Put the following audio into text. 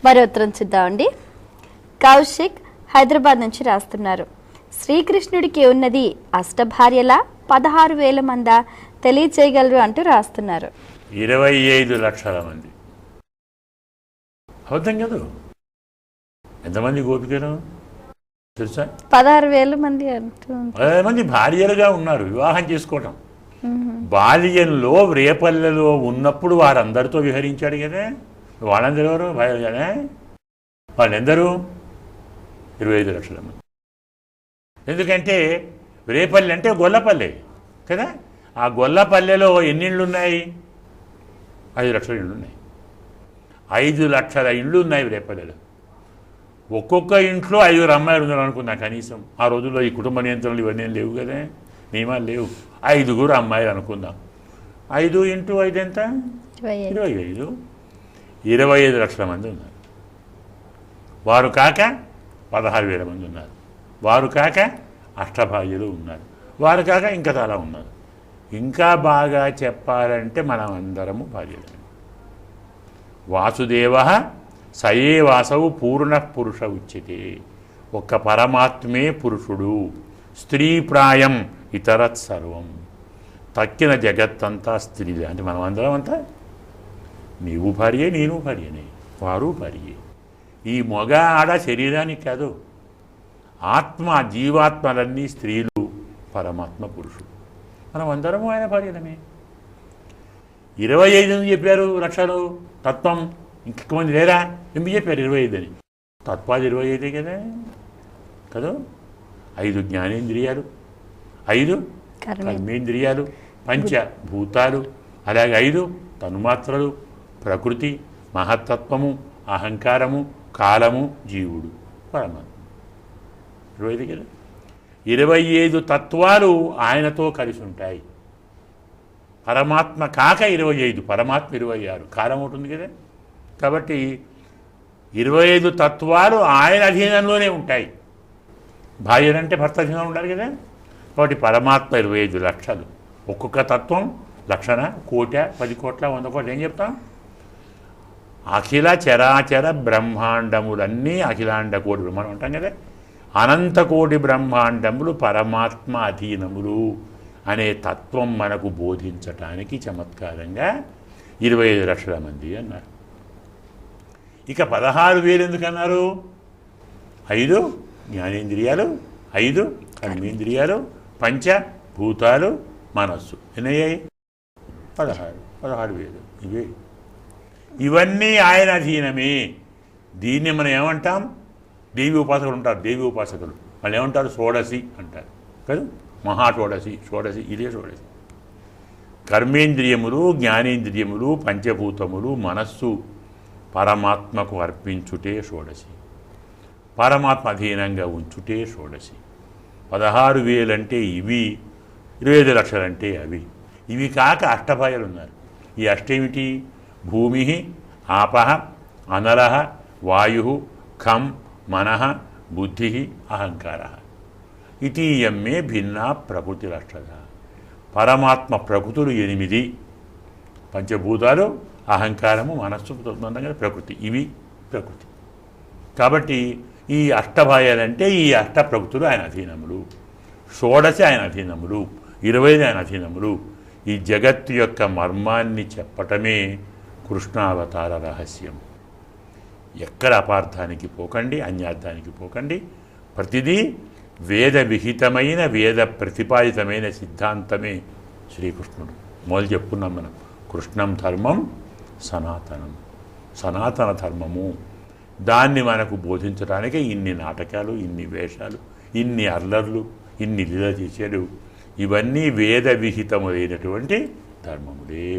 మరో ఉత్తరం చూద్దామండి. కౌశిక్ హైదరాబాద్ నుంచి రాస్తున్నారు. శ్రీకృష్ణుడికి ఉన్నది అష్టభార్యల 16,000 మందా తెలియచేయగలరు అంటూ రాస్తున్నారు. 25 లక్షల మంది. అబద్ధం కదా. ఎంతమంది గోపికలు తెలుసా? 16,000 మంది అంటూ 10 మంది భార్యలుగా ఉన్నారు వివాహం చేసుకోవటం. బాల్యంలో రేపల్లెలో ఉన్నప్పుడు వారందరితో విహరించాడు కదా. వాళ్ళందరూ ఎవరు భార్యలు కదా. వాళ్ళెందరూ 25 లక్షల మంది. ఎందుకంటే రేపల్లె అంటే గొల్లపల్లె కదా. ఆ గొల్లపల్లెలో ఎన్ని ఇళ్ళు ఉన్నాయి? 5 లక్షల ఇళ్ళు ఉన్నాయి. 5 లక్షల ఇళ్ళు ఉన్నాయి రేపల్లెలో. ఒక్కొక్క ఇంట్లో 5 అమ్మాయిలు ఉన్నారు అనుకున్నా కనీసం. ఆ రోజుల్లో ఈ కుటుంబ నియంత్రణలు ఇవన్నీ లేవు కదా, నియమాలు లేవు. 5 అమ్మాయిలు అనుకుందాం. 5 × 5 ఎంత? 25. 25 లక్షల మంది ఉన్నారు. వారు కాక 16,000 మంది ఉన్నారు. వారు కాక అష్టభార్యలు ఉన్నారు. వారు కాక ఇంకా చాలా ఉన్నారు. ఇంకా బాగా చెప్పాలంటే మనం అందరము భార్యలు. వాసుదేవ సయే వాసవు పూర్ణ పురుష ఉచ్యతే. ఒక్క పరమాత్మే పురుషుడు, స్త్రీ ప్రాయం ఇతరత్ సర్వం. తక్కిన జగత్తంతా స్త్రీలే. అంటే మనం అందరం అంతా నీవు భార్యే, నేను భార్యనే, వారు భార్యే. ఈ మగ ఆడ శరీరానికి కాదు, ఆత్మ జీవాత్మలన్నీ స్త్రీలు, పరమాత్మ పురుషుడు. మనం అందరము ఆయన భార్యలమే. 25 అని చెప్పారు లక్షలు తత్వం. ఇంకొక మంది లేరా? ఎందుకు చెప్పారు 25 అని? తత్వాలు 25 కదా కదా. 5 జ్ఞానేంద్రియాలు, 5 కర్మేంద్రియాలు, పంచభూతాలు, అలాగే 5 తన్మాత్రలు, ప్రకృతి, మహత్తత్వము, అహంకారము, కాలము, జీవుడు, పరమాత్మ. 25 కదా. 25 తత్వాలు ఆయనతో కలిసి ఉంటాయి. పరమాత్మ కాక 25, పరమాత్మ 26, కాలం ఉంటుంది కదా. కాబట్టి 25 తత్వాలు ఆయన అధీనంలోనే ఉంటాయి. భార్యనంటే భర్త అధీనంలో ఉండాలి కదా. కాబట్టి పరమాత్మ 25 లక్షలు. ఒక్కొక్క తత్వం లక్షణ, 1,00,00,000, 10 కోట్ల, 100 కోట్ల. ఏం చెప్తాం? అఖిల చరాచర బ్రహ్మాండములన్నీ అఖిలాండ కోటి బ్రహ్మాండం ఉంటాం కదా. అనంతకోటి బ్రహ్మాండములు పరమాత్మ అధీనములు అనే తత్వం మనకు బోధించటానికి చమత్కారంగా 25 లక్షల మంది అన్నారు. ఇక 16,000 ఎందుకన్నారు? 5 జ్ఞానేంద్రియాలు, 5 కర్మేంద్రియాలు, పంచభూతాలు, మనస్సు. ఎన్నయ్యాయి? 16,000. ఇవే. ఇవన్నీ ఆయన అధీనమే. దీన్ని మనం ఏమంటాం? దేవి ఉపాసకులు ఉంటారు. దేవి ఉపాసకులు వాళ్ళు ఏమంటారు? షోడశి అంటారు కదా. మహాషోడశి, షోడశి, ఇదే షోడశి. కర్మేంద్రియములు, జ్ఞానేంద్రియములు, పంచభూతములు, మనస్సు పరమాత్మకు అర్పించుటే షోడశి. పరమాత్మ అధీనంగా ఉంచుటే షోడశి. 16,000 అంటే ఇవి, 25 లక్షలు అంటే అవి. ఇవి కాక అష్టభార్యలు ఉన్నారు. ఈ అష్టేమిటి? భూమి, ఆపః, అనలః, వాయు, ఖం, మనః, బుద్ధి, అహంకార. ఇతీయమ్మే భిన్న ప్రకృతి లక్షణ. పరమాత్మ ప్రకృతులు 8. పంచభూతాలు, అహంకారము, మనస్సు, ప్రకృతి. ఇవి ప్రకృతి. కాబట్టి ఈ అష్టభార్యలంటే ఈ అష్ట ప్రకృతులు ఆయన అధీనములు. షోడశి ఆయన అధీనములు, 25 ఆయన అధీనములు. ఈ జగత్తు యొక్క మర్మాన్ని చెప్పటమే కృష్ణావతార రహస్యం. ఎక్కడ అపార్థానికి పోకండి, అన్యార్థానికి పోకండి. ప్రతిదీ వేద విహితమైన, వేద ప్రతిపాదితమైన సిద్ధాంతమే శ్రీకృష్ణుడు. మొదలు చెప్పుకున్నాం మనం. కృష్ణం ధర్మం సనాతనం, సనాతన ధర్మము. దాన్ని మనకు బోధించడానికే ఇన్ని నాటకాలు, ఇన్ని వేషాలు, ఇన్ని అల్లర్లు, ఇన్ని లీల చేశాడు. ఇవన్నీ వేద విహితములైనటువంటి ధర్మములే.